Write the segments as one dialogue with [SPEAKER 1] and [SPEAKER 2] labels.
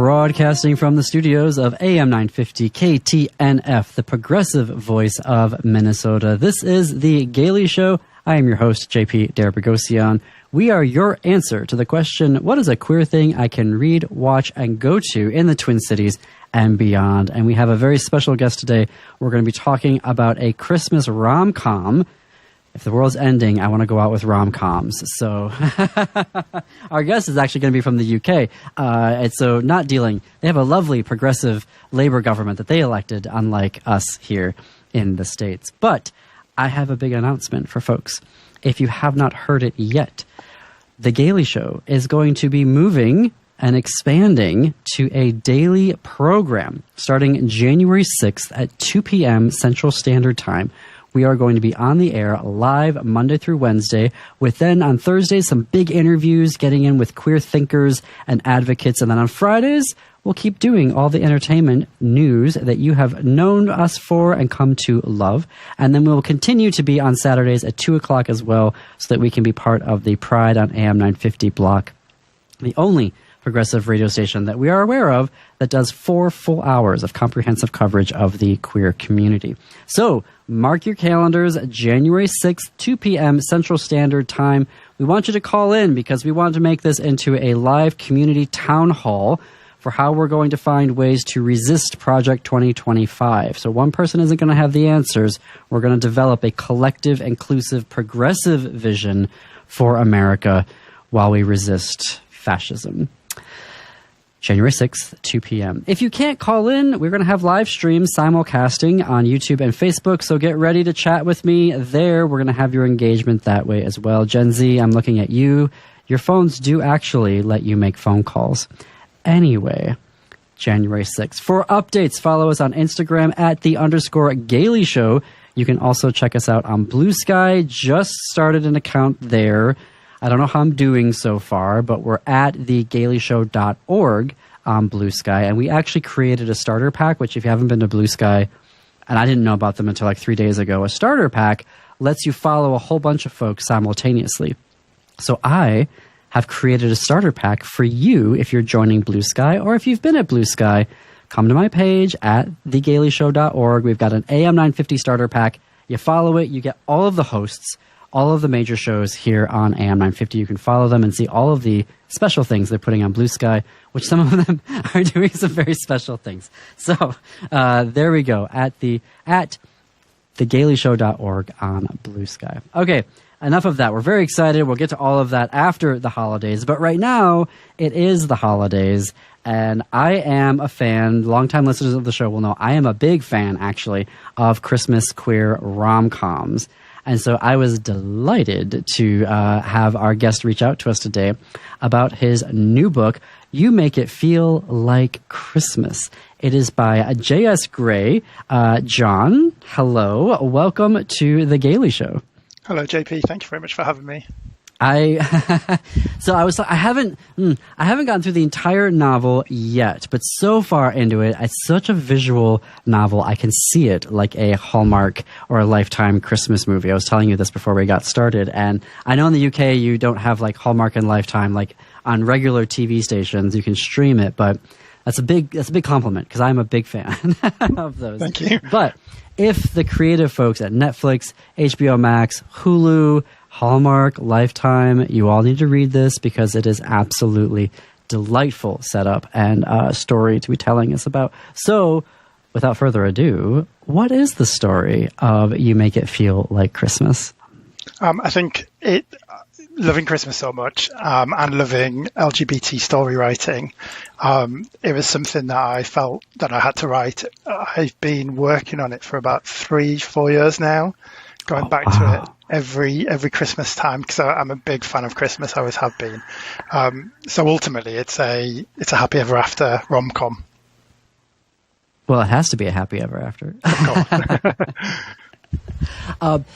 [SPEAKER 1] Broadcasting from the studios of AM 950 KTNF, the progressive voice of Minnesota. This is The Gailey Show. I am your host, JP Derbragosian. We are your answer to the question, what is a queer thing I can read, watch, and go to in the Twin Cities and beyond? And we have a very special guest today. We're going to be talking about a Christmas rom-com. If the world's ending, I want to go out with rom-coms. So our guest is actually going to be from the UK. And so not dealing. They have a lovely progressive Labour government that they elected, unlike us here in the States. But I have a big announcement for folks. If you have not heard it yet, The Gailey Show is going to be moving and expanding to a daily program starting January 6th at 2 p.m. Central Standard Time. We are going to be on the air live Monday through Wednesday, with then on Thursdays some big interviews, getting in with queer thinkers and advocates. And then on Fridays, we'll keep doing all the entertainment news that you have known us for and come to love. And then we will continue to be on Saturdays at 2 o'clock as well, so that we can be part of the Pride on AM 950 block. The only progressive radio station that we are aware of that does 4 full hours of comprehensive coverage of the queer community. So mark your calendars, January 6th, 2 p.m. Central Standard Time. We want you to call in because we want to make this into a live community town hall for how we're going to find ways to resist Project 2025. So one person isn't going to have the answers. We're going to develop a collective, inclusive, progressive vision for America while we resist fascism. January 6th, 2 p.m. If you can't call in, we're going to have live streams simulcasting on YouTube and Facebook, so get ready to chat with me there. We're going to have your engagement that way as well. Gen Z, I'm looking at you. Your phones do actually let you make phone calls. Anyway, January 6th. For updates, follow us on Instagram at @the_Gailey Show. You can also check us out on Blue Sky. Just started an account there. I don't know how I'm doing so far, but we're at thegaileyshow.org on Blue Sky. And we actually created a starter pack, which if you haven't been to Blue Sky, and I didn't know about them until like 3 days ago, a starter pack lets you follow a whole bunch of folks simultaneously. So I have created a starter pack for you if you're joining Blue Sky, or if you've been at Blue Sky, come to my page at thegaileyshow.org. We've got an AM 950 starter pack. You follow it, you get all of the hosts, all of the major shows here on AM 950. You can follow them and see all of the special things they're putting on Blue Sky, which some of them are doing some very special things. So there we go, at thegaileyshow.org on Blue Sky. Okay, enough of that. We're very excited. We'll get to all of that after the holidays. But right now, it is the holidays, and I am a fan. Longtime listeners of the show will know I am a big fan, actually, of Christmas queer rom-coms. And so I was delighted to have our guest reach out to us today about his new book, You Make It Feel Like Christmas. It is by J.S. Gray. John, hello. Welcome to The Gailey Show.
[SPEAKER 2] Hello, JP. Thank you very much for having me.
[SPEAKER 1] I haven't gotten through the entire novel yet, but so far into it, it's such a visual novel. I can see it like a Hallmark or a Lifetime Christmas movie. I was telling you this before we got started, and I know in the UK you don't have like Hallmark and Lifetime like on regular TV stations. You can stream it, but that's a big compliment because I'm a big fan of those.
[SPEAKER 2] Thank you.
[SPEAKER 1] But if the creative folks at Netflix, HBO Max, Hulu, Hallmark, Lifetime, you all need to read this because it is absolutely delightful setup and story to be telling us about. So, without further ado, what is the story of You Make It Feel Like Christmas?
[SPEAKER 2] I think loving Christmas so much and loving LGBT story writing, it was something that I felt that I had to write. I've been working on it for about 3-4 years now, going back to it every Christmas time because I'm a big fan of Christmas. I always have been. So ultimately, it's a happy ever after rom-com.
[SPEAKER 1] Well, it has to be a happy ever after.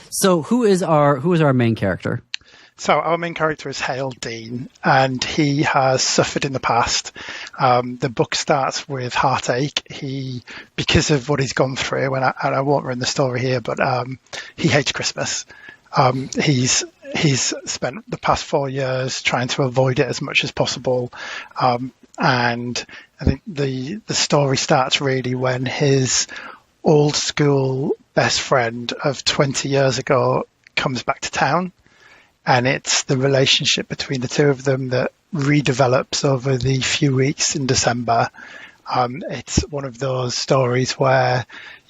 [SPEAKER 1] So who is our main character?
[SPEAKER 2] So our main character is Hale Dean, and he has suffered in the past. The book starts with heartache. Because of what he's gone through, and I won't run the story here, but he hates Christmas. He's spent the past 4 years trying to avoid it as much as possible. And I think the story starts really when his old school best friend of 20 years ago comes back to town. And it's the relationship between the two of them that redevelops over the few weeks in December. It's one of those stories where,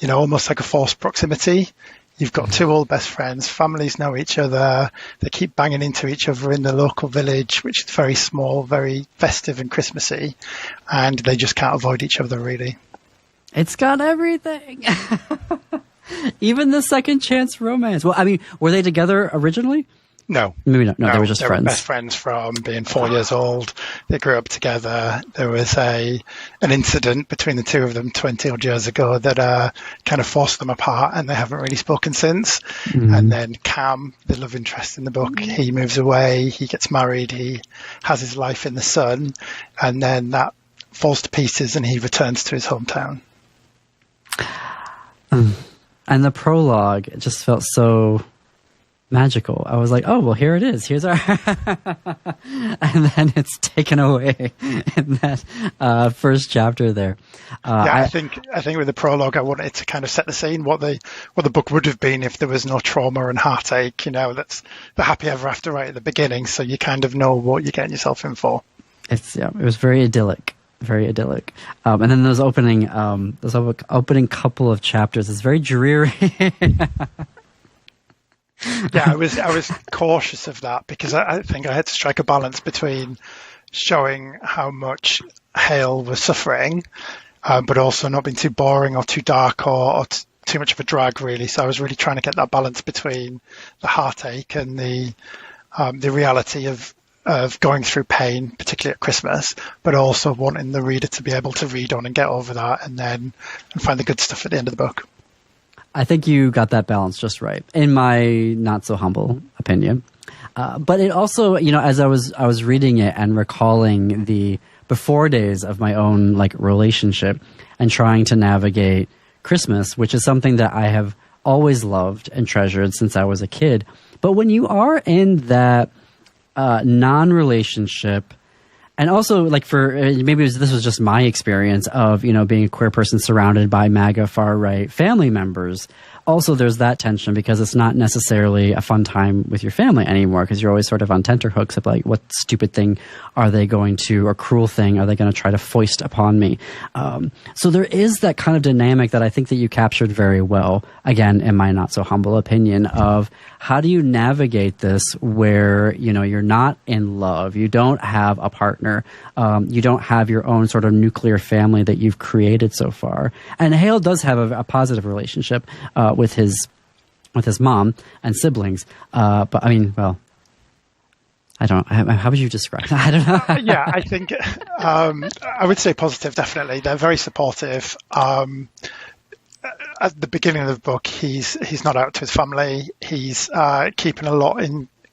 [SPEAKER 2] almost like a forced proximity. You've got two old best friends, families know each other, they keep banging into each other in the local village, which is very small, very festive and Christmassy, and they just can't avoid each other, really.
[SPEAKER 1] It's got everything. Even the second chance romance. Well, I mean, were they together originally?
[SPEAKER 2] No.
[SPEAKER 1] Maybe not. No, they were just friends.
[SPEAKER 2] Were best friends from being 4 years old. They grew up together. There was an incident between the two of them 20 odd years ago that kind of forced them apart, and they haven't really spoken since. Mm-hmm. And then Cam, the love interest in the book, he moves away, he gets married, he has his life in the sun, and then that falls to pieces and he returns to his hometown.
[SPEAKER 1] And the prologue just felt so magical. I was like, oh, well, here it is. Here's our... and then it's taken away in that first chapter there.
[SPEAKER 2] I think with the prologue, I wanted to kind of set the scene, what the book would have been if there was no trauma and heartache. That's the happy ever after right at the beginning, so you kind of know what you're getting yourself in for. It
[SPEAKER 1] was very idyllic. Very idyllic. And then those opening couple of chapters is very dreary.
[SPEAKER 2] Yeah, I was cautious of that because I think I had to strike a balance between showing how much Hale was suffering, but also not being too boring or too dark or too much of a drag, really. So I was really trying to get that balance between the heartache and the reality of going through pain, particularly at Christmas, but also wanting the reader to be able to read on and get over that and find the good stuff at the end of the book.
[SPEAKER 1] I think you got that balance just right, in my not so humble opinion. But it also, as I was reading it and recalling the before days of my own relationship and trying to navigate Christmas, which is something that I have always loved and treasured since I was a kid. But when you are in that non-relationship, and also for maybe this was just my experience of being a queer person surrounded by MAGA far right family members. Also, there's that tension because it's not necessarily a fun time with your family anymore because you're always sort of on tenterhooks of what stupid thing are they going to, or cruel thing are they going to try to foist upon me. So there is that kind of dynamic that I think that you captured very well, again, in my not so humble opinion, of how do you navigate this where, you're not in love, you don't have a partner, you don't have your own sort of nuclear family that you've created so far. And Hale does have a positive relationship with his mom and siblings. But I mean, well, I don't know. How would you describe that? I don't know.
[SPEAKER 2] Yeah, I think I would say positive, definitely. They're very supportive. At the beginning of the book, he's not out to his family. He's keeping a lot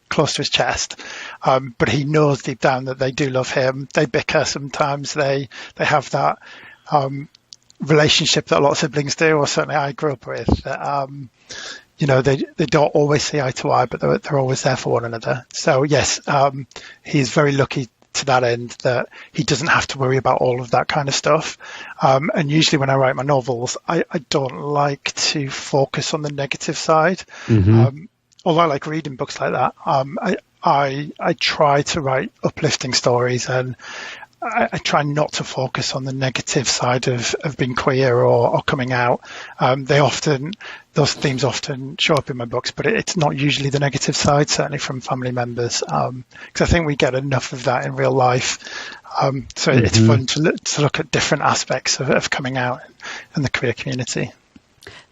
[SPEAKER 2] close to his chest, but he knows deep down that they do love him. They bicker sometimes. They have that relationship that a lot of siblings do, or certainly I grew up with. They don't always see eye to eye, but they're always there for one another. So yes, he's very lucky to that end that he doesn't have to worry about all of that kind of stuff. And usually when I write my novels, I don't like to focus on the negative side. Mm-hmm. Although I like reading books like that, I try to write uplifting stories, and I try not to focus on the negative side of being queer or coming out. Those themes often show up in my books, but it's not usually the negative side, certainly from family members, because I think we get enough of that in real life. So it's fun to look at different aspects of coming out in the queer community.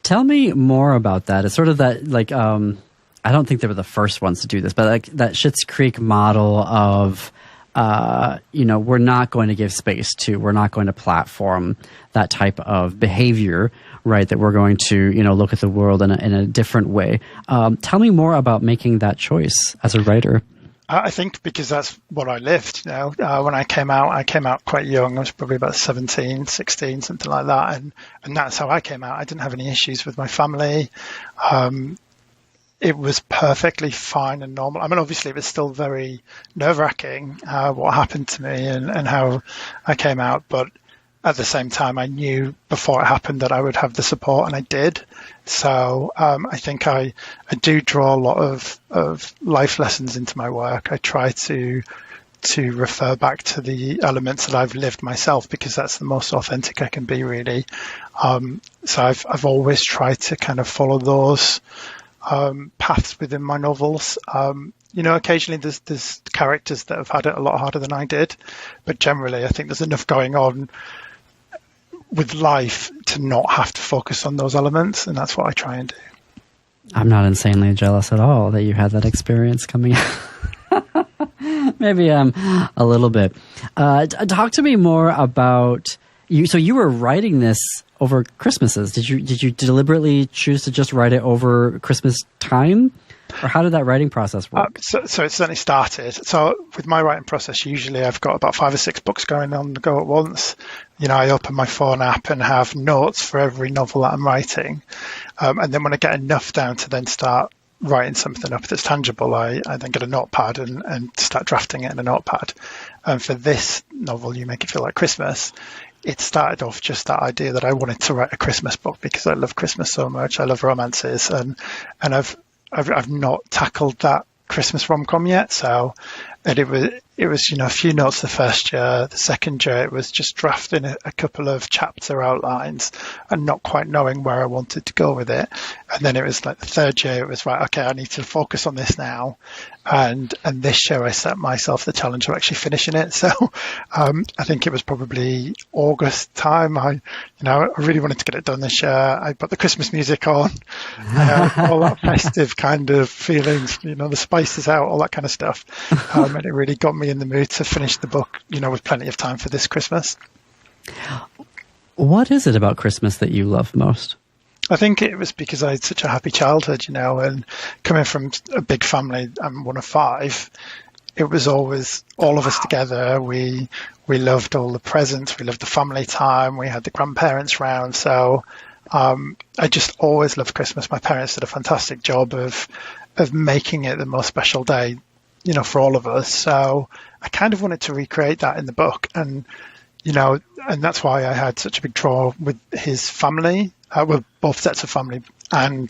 [SPEAKER 1] Tell me more about that. It's sort of that, I don't think they were the first ones to do this, but that Schitt's Creek model of, we're not going to give space to, we're not going to platform that type of behavior, right? That we're going to, look at the world in a different way. Tell me more about making that choice as a writer.
[SPEAKER 2] I think because that's what I lived. When I came out quite young. I was probably about 17, 16, something like that. And that's how I came out. I didn't have any issues with my family. it was perfectly fine and normal. I mean, obviously, it was still very nerve-wracking what happened to me and how I came out. But at the same time, I knew before it happened that I would have the support, and I did. So I think I do draw a lot of life lessons into my work. I try to refer back to the elements that I've lived myself, because that's the most authentic I can be, really. So I've always tried to kind of follow those paths within my novels. Occasionally there's characters that have had it a lot harder than I did, but generally I think there's enough going on with life to not have to focus on those elements, and that's what I try and do.
[SPEAKER 1] I'm not insanely jealous at all that you had that experience coming out. Maybe a little bit. Talk to me more about you. So you were writing this over Christmases. Did you deliberately choose to just write it over Christmas time, or how did that writing process work?
[SPEAKER 2] So it certainly started. So with my writing process, usually I've got about 5 or 6 books going on the go at once. I open my phone app and have notes for every novel that I'm writing, and then when I get enough down to then start writing something up that's tangible, I then get a notepad and start drafting it in a notepad. And for this novel, You Make It Feel Like Christmas, it started off just that idea that I wanted to write a Christmas book because I love Christmas so much. I love romances, and I've not tackled that Christmas rom-com yet. So, and it was a few notes the first year. The second year, it was just drafting a couple of chapter outlines and not quite knowing where I wanted to go with it. And then it was like the third year, it was right, okay, I need to focus on this now. And this year I set myself the challenge of actually finishing it. So I think it was probably August time. I really wanted to get it done this year. I put the Christmas music on, all that festive kind of feelings, the spices out, all that kind of stuff. And it really got me in the mood to finish the book, with plenty of time for this Christmas.
[SPEAKER 1] What is it about Christmas that you love most?
[SPEAKER 2] I think it was because I had such a happy childhood, and coming from a big family, I'm one of 5. It was always all of us together. We loved all the presents. We loved the family time. We had the grandparents round. So I just always loved Christmas. My parents did a fantastic job of making it the most special day, for all of us. So I kind of wanted to recreate that in the book. And that's why I had such a big draw with his family. Well, both sets of family and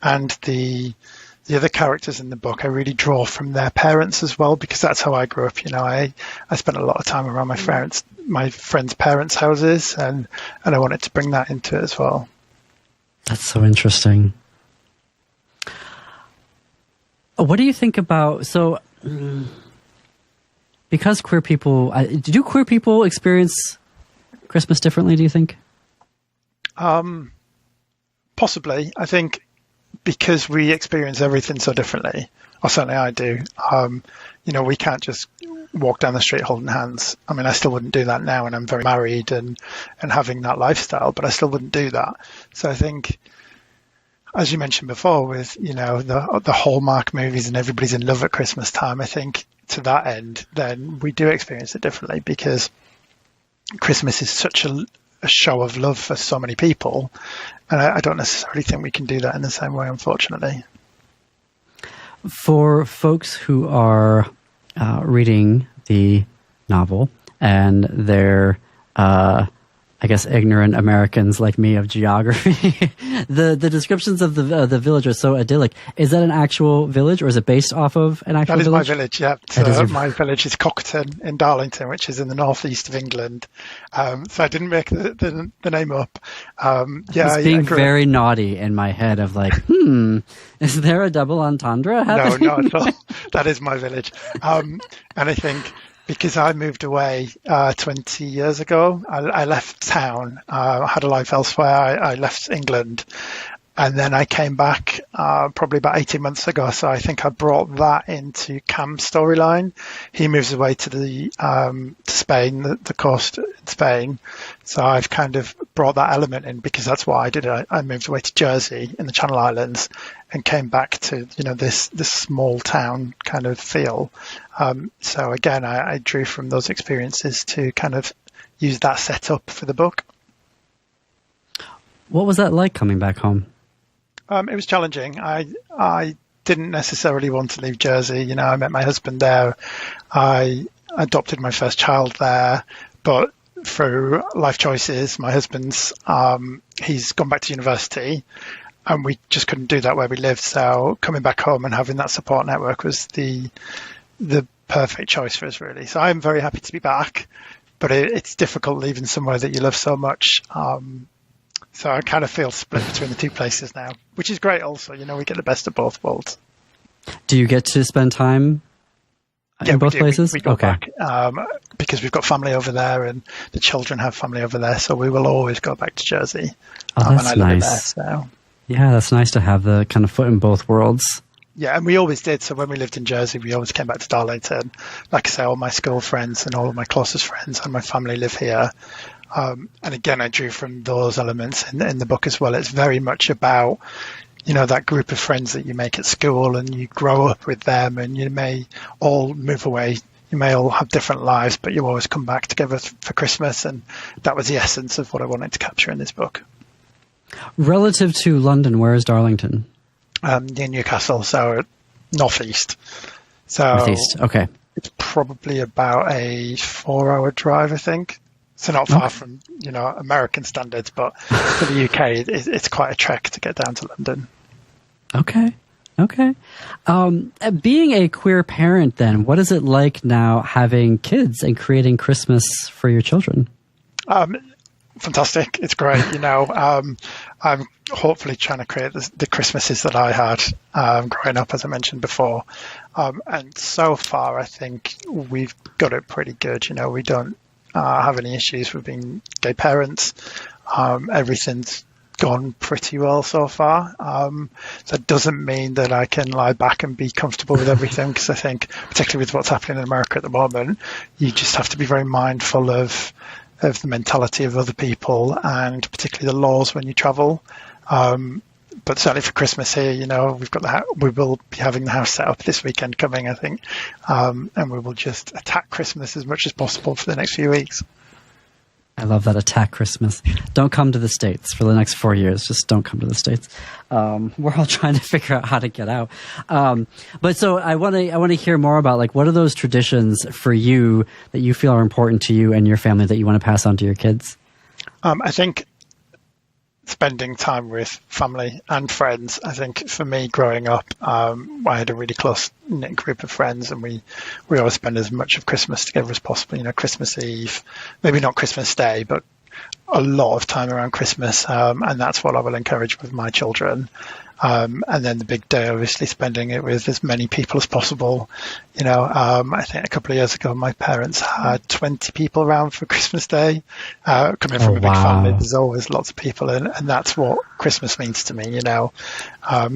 [SPEAKER 2] the other characters in the book. I really draw from their parents as well, because that's how I grew up. I spent a lot of time around my friends' parents' houses, and I wanted to bring that into it as well.
[SPEAKER 1] That's so interesting. What do you think about because queer people? Do queer people experience Christmas differently, do you think?
[SPEAKER 2] Possibly. I think because we experience everything so differently, or certainly I do. We can't just walk down the street holding hands. I mean, I still wouldn't do that now, and I'm very married and having that lifestyle, but I still wouldn't do that. So I think, as you mentioned before, with the Hallmark movies and everybody's in love at Christmas time, I think to that end, then we do experience it differently, because Christmas is such a show of love for so many people, and I don't necessarily think we can do that in the same way, unfortunately.
[SPEAKER 1] For folks who are reading the novel and they're I guess ignorant Americans like me of geography, the descriptions of the village are so idyllic. Is that an actual village, or is it based off of an actual village?
[SPEAKER 2] That is my village, yeah. So my village is Cockerton in Darlington, which is in the northeast of England. So I didn't make the name up.
[SPEAKER 1] It's being very naughty in my head of like, is there a double entendre happening?
[SPEAKER 2] No, not at all. That is my village. And I think, because I moved away 20 years ago, I left town. I had a life elsewhere. I left England, and then I came back probably about 18 months ago. So I think I brought that into Cam's storyline. He moves away to to Spain, the coast in Spain. So I've kind of brought that element in, because that's what I did. I moved away to Jersey in the Channel Islands and came back to this small town kind of feel. So again, I drew from those experiences to kind of use that setup for the book.
[SPEAKER 1] What was that like coming back home?
[SPEAKER 2] It was challenging. I didn't necessarily want to leave Jersey. You know, I met my husband there. I adopted my first child there, but through life choices, my husband's, he's gone back to university, and we just couldn't do that where we lived. So coming back home and having that support network was the perfect choice for us, really. So I'm very happy to be back, but it's difficult leaving somewhere that you love so much. So I kind of feel split between the two places now, which is great also. You know, we get the best of both worlds.
[SPEAKER 1] Do you get to spend time in both places?
[SPEAKER 2] We go back because we've got family over there and the children have family over there. So we will always go back to Jersey.
[SPEAKER 1] Oh, that's
[SPEAKER 2] and I
[SPEAKER 1] nice.
[SPEAKER 2] live there, so.
[SPEAKER 1] Yeah, that's nice to have the kind of foot in both worlds.
[SPEAKER 2] Yeah, and we always did. So when we lived in Jersey, we always came back to Darlington. Like I say, all my school friends and all of my closest friends and my family live here. And again, I drew from those elements in the book as well. It's very much about, you know, that group of friends that you make at school and you grow up with them, and you may all move away. You may all have different lives, but you always come back together for Christmas. And that was the essence of what I wanted to capture in this book.
[SPEAKER 1] Relative to London, where is Darlington?
[SPEAKER 2] Near Newcastle, so northeast. So
[SPEAKER 1] Northeast, okay.
[SPEAKER 2] It's probably about a 4-hour drive, I think. So not far from, you know, American standards, but for the UK, it's quite a trek to get down to London.
[SPEAKER 1] Okay. Being a queer parent, then, what is it like now having kids and creating Christmas for your children?
[SPEAKER 2] Fantastic. It's great. You know, I'm hopefully trying to create the Christmases that I had growing up, as I mentioned before. And so far, I think we've got it pretty good. You know, we don't have any issues with being gay parents. Everything's gone pretty well so far. That doesn't mean that I can lie back and be comfortable with everything, because I think, particularly with what's happening in America at the moment, you just have to be very mindful of the mentality of other people, and particularly the laws when you travel. But certainly for Christmas here, you know, we will be having the house set up this weekend coming, I think, and we will just attack Christmas as much as possible for the next few weeks.
[SPEAKER 1] I love that, attack Christmas. Don't come to the States for the next 4 years. Just don't come to the States. We're all trying to figure out how to get out. But so I want to hear more about, like, what are those traditions for you that you feel are important to you and your family that you want to pass on to your kids?
[SPEAKER 2] I think spending time with family and friends. I think for me, growing up, I had a really close-knit group of friends, and we always spend as much of Christmas together as possible. You know, Christmas Eve, maybe not Christmas Day, but a lot of time around Christmas, and that's what I will encourage with my children. And then the big day, obviously spending it with as many people as possible. You know, I think a couple of years ago, my parents had 20 people around for Christmas Day. Coming from a big family, there's always lots of people, and that's what Christmas means to me, you know,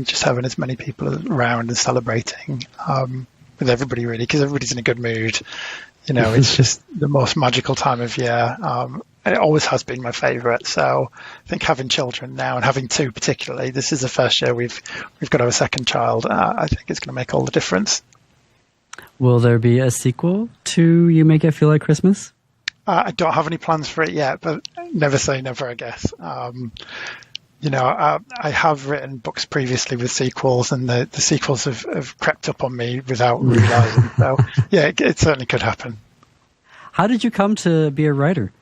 [SPEAKER 2] just having as many people around and celebrating with everybody, really, because everybody's in a good mood. You know, it's just the most magical time of year. And it always has been my favourite. So I think having children now, and having two particularly, this is the first year we've got our second child. I think it's going to make all the difference.
[SPEAKER 1] Will there be a sequel to You Make It Feel Like Christmas?
[SPEAKER 2] I don't have any plans for it yet, but never say never, I guess. You know, I have written books previously with sequels, and the sequels have crept up on me without realising. So yeah, it certainly could happen.
[SPEAKER 1] How did you come to be a writer?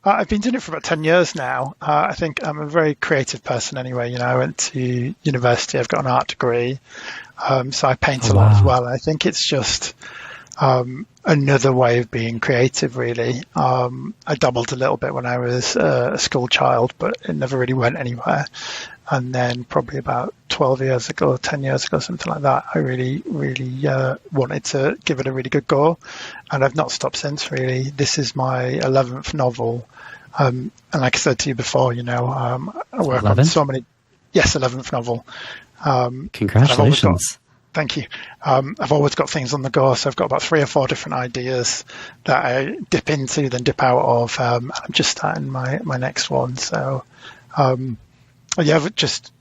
[SPEAKER 2] I've been doing it for about 10 years now. I think I'm a very creative person anyway. You know, I went to university. I've got an art degree. So I paint a lot as well. I think it's just another way of being creative, really. I dabbled a little bit when I was a school child, but it never really went anywhere. And then probably about 12 years ago, 10 years ago, something like that, I really wanted to give it a really good go. And I've not stopped since, really. This is my 11th novel. And like I said to you before, you know, I work 11th? On so many... Yes, 11th novel.
[SPEAKER 1] Congratulations.
[SPEAKER 2] Thank you. I've always got things on the go, so I've got about 3 or 4 different ideas that I dip into, then dip out of. I'm just starting my next one. So, yeah, just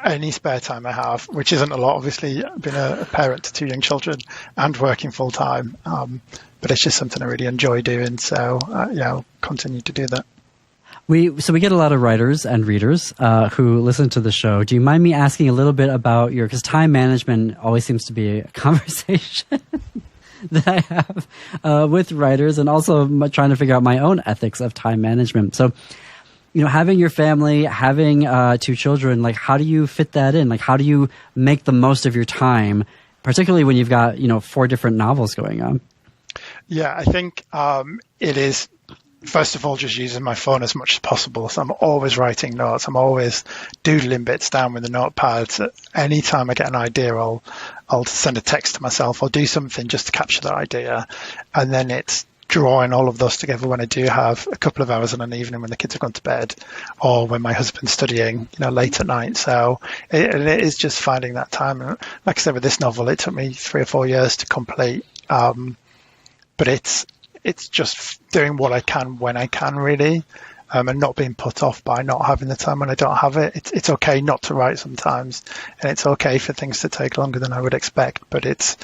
[SPEAKER 2] any spare time I have, which isn't a lot, obviously. I've been a parent to 2 young children and working full time, but it's just something I really enjoy doing. So, yeah, I'll continue to do that.
[SPEAKER 1] We get a lot of writers and readers who listen to the show. Do you mind me asking a little bit about because time management always seems to be a conversation that I have with writers, and also trying to figure out my own ethics of time management. So, having your family, having 2 children, like how do you fit that in? Like how do you make the most of your time, particularly when you've got 4 different novels going on?
[SPEAKER 2] Yeah, I think it is. First of all, just using my phone as much as possible. So I'm always writing notes. I'm always doodling bits down with the notepad. Anytime I get an idea, I'll send a text to myself. I'll do something just to capture that idea. And then it's drawing all of those together when I do have a couple of hours in an evening when the kids have gone to bed, or when my husband's studying, late at night. So it is just finding that time. And like I said, with this novel, it took me 3 or 4 years to complete. But it's just doing what I can when I can, really, and not being put off by not having the time when I don't have it. It's okay not to write sometimes, and it's okay for things to take longer than I would expect, but it's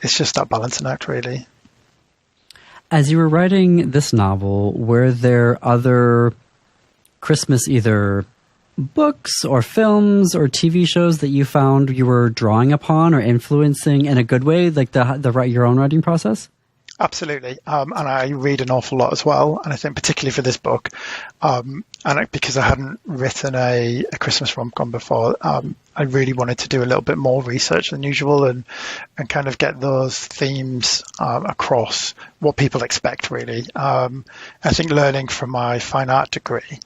[SPEAKER 2] just that balancing act, really.
[SPEAKER 1] As you were writing this novel, were there other Christmas either books or films or TV shows that you found you were drawing upon or influencing in a good way, like your own writing process?
[SPEAKER 2] Absolutely. And I read an awful lot as well. And I think particularly for this book, because I hadn't written a Christmas rom-com before, I really wanted to do a little bit more research than usual and kind of get those themes across what people expect, really. I think learning from my fine art degree,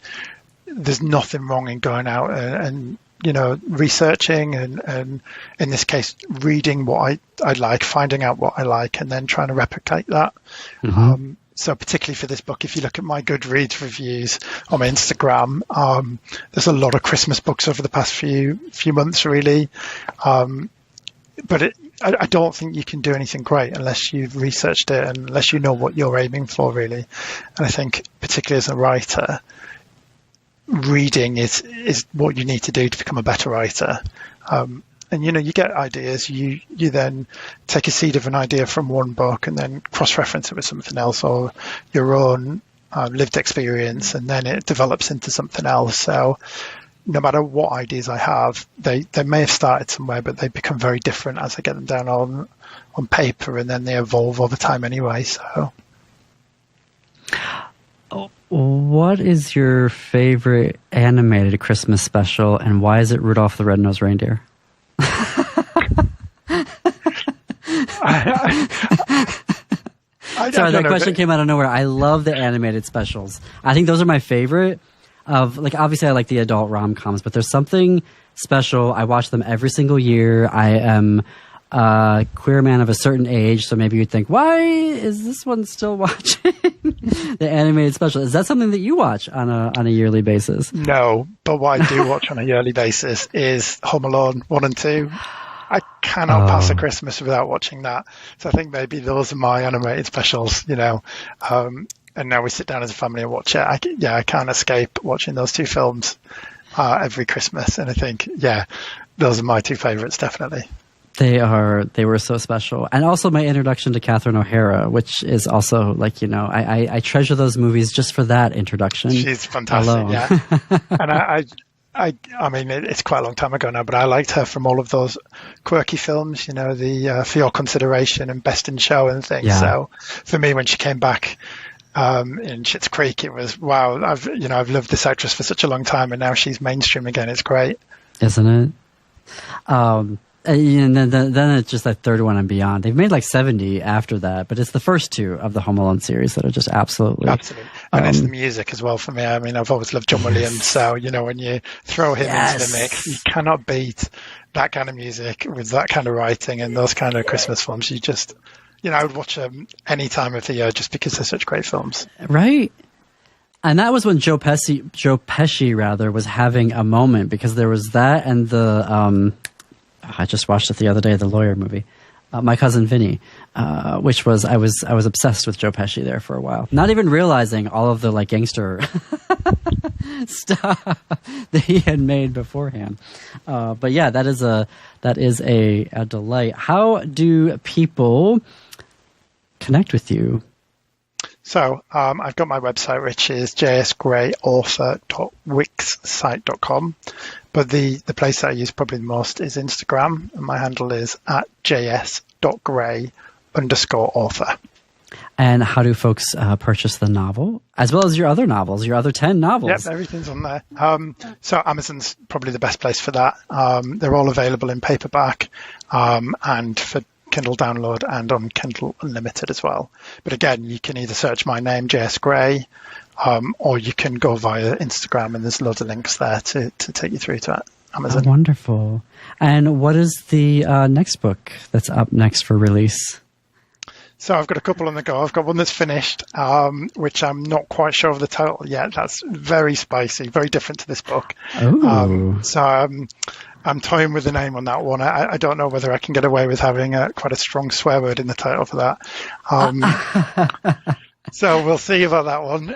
[SPEAKER 2] there's nothing wrong in going out and researching and in this case, reading what I like, finding out what I like, and then trying to replicate that. Mm-hmm. So particularly for this book, if you look at my Goodreads reviews on my Instagram, there's a lot of Christmas books over the past few months, really. But I don't think you can do anything great unless you've researched it and unless you know what you're aiming for, really. And I think particularly as a writer, reading is what you need to do to become a better writer. And you get ideas, you then take a seed of an idea from one book and then cross-reference it with something else or your own lived experience, and then it develops into something else. So no matter what ideas I have, they may have started somewhere, but they become very different as I get them down on paper, and then they evolve over time anyway. So
[SPEAKER 1] what is your favorite animated Christmas special, and why is it Rudolph the Red-Nosed Reindeer? Sorry, that question came out of nowhere. I love the animated specials. I think those are my favorite. Obviously I like the adult rom-coms, but there's something special. I watch them every single year. I am a queer man of a certain age, so maybe you'd think, why is this one still watching the animated special? Is that something that you watch on a yearly basis?
[SPEAKER 2] No, but what I do watch on a yearly basis is Home Alone 1 and 2. I cannot pass a Christmas without watching that. So I think maybe those are my animated specials, and now we sit down as a family and watch it. I can't escape watching those 2 films every Christmas. And I think, those are my 2 favorites, definitely.
[SPEAKER 1] They were so special. And also my introduction to Catherine O'Hara, which is also I treasure those movies just for that introduction.
[SPEAKER 2] She's fantastic, alone. Yeah. And I mean, it's quite a long time ago now, but I liked her from all of those quirky films, the For Your Consideration and Best in Show and things. Yeah. So for me, when she came back in Schitt's Creek, it was, wow, I've loved this actress for such a long time, and now she's mainstream again. It's great.
[SPEAKER 1] Isn't it? And then it's just that third one and beyond. They've made 70 after that, but it's the first 2 of the Home Alone series that are just absolutely.
[SPEAKER 2] And it's the music as well for me. I mean, I've always loved John Williams, so when you throw him into the mix, you cannot beat that kind of music with that kind of writing and those kind of Christmas films. You just, I would watch them any time of the year just because they're such great films.
[SPEAKER 1] Right. And that was when Joe Pesci was having a moment, because there was that and the I just watched it the other day, the lawyer movie, My Cousin Vinny, which was I was obsessed with Joe Pesci there for a while, not even realizing all of the gangster stuff that he had made beforehand. But yeah, that is a delight. How do people connect with you?
[SPEAKER 2] So I've got my website, which is jsgrayauthor.wixsite.com. But the place that I use probably the most is Instagram, and my handle is @js.gray_author.
[SPEAKER 1] And how do folks purchase the novel, as well as your other novels, your other 10 novels?
[SPEAKER 2] Yep, everything's on there. So Amazon's probably the best place for that. They're all available in paperback and for Kindle download and on Kindle Unlimited as well. But again, you can either search my name, JS Gray, or you can go via Instagram, and there's loads of links there to take you through to Amazon.
[SPEAKER 1] Oh, wonderful. And what is the next book that's up next for release?
[SPEAKER 2] So I've got a couple on the go. I've got one that's finished, which I'm not quite sure of the title yet. That's very spicy, very different to this book. So I'm toying with the name on that one. I don't know whether I can get away with having quite a strong swear word in the title for that. So we'll see about that one.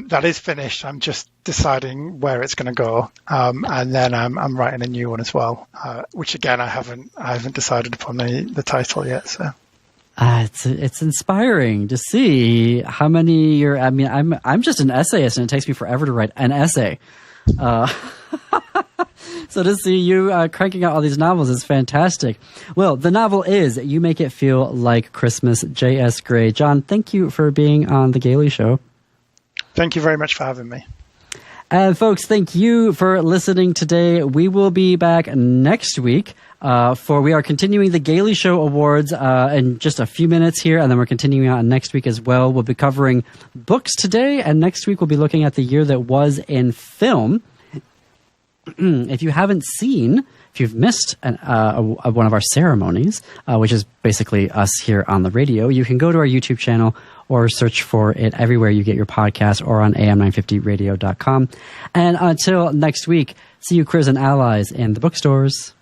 [SPEAKER 2] That is finished. I'm just deciding where it's going to go, and then I'm writing a new one as well, which again I haven't decided upon the title yet. So.
[SPEAKER 1] It's inspiring to see how many you're. I mean, I'm just an essayist, and it takes me forever to write an essay. So to see you cranking out all these novels is fantastic. Well, the novel is You Make It Feel Like Christmas, J.S. Gray. John, thank you for being on The Gailey Show.
[SPEAKER 2] Thank you very much for having me.
[SPEAKER 1] And folks, thank you for listening today. We will be back next week we are continuing the Gailey Show Awards in just a few minutes here, and then we're continuing on next week as well. We'll be covering books today, and next week we'll be looking at the year that was in film. If you've missed one of our ceremonies, which is basically us here on the radio, you can go to our YouTube channel or search for it everywhere you get your podcast or on am950radio.com. And until next week, see you, Chris and allies, in the bookstores.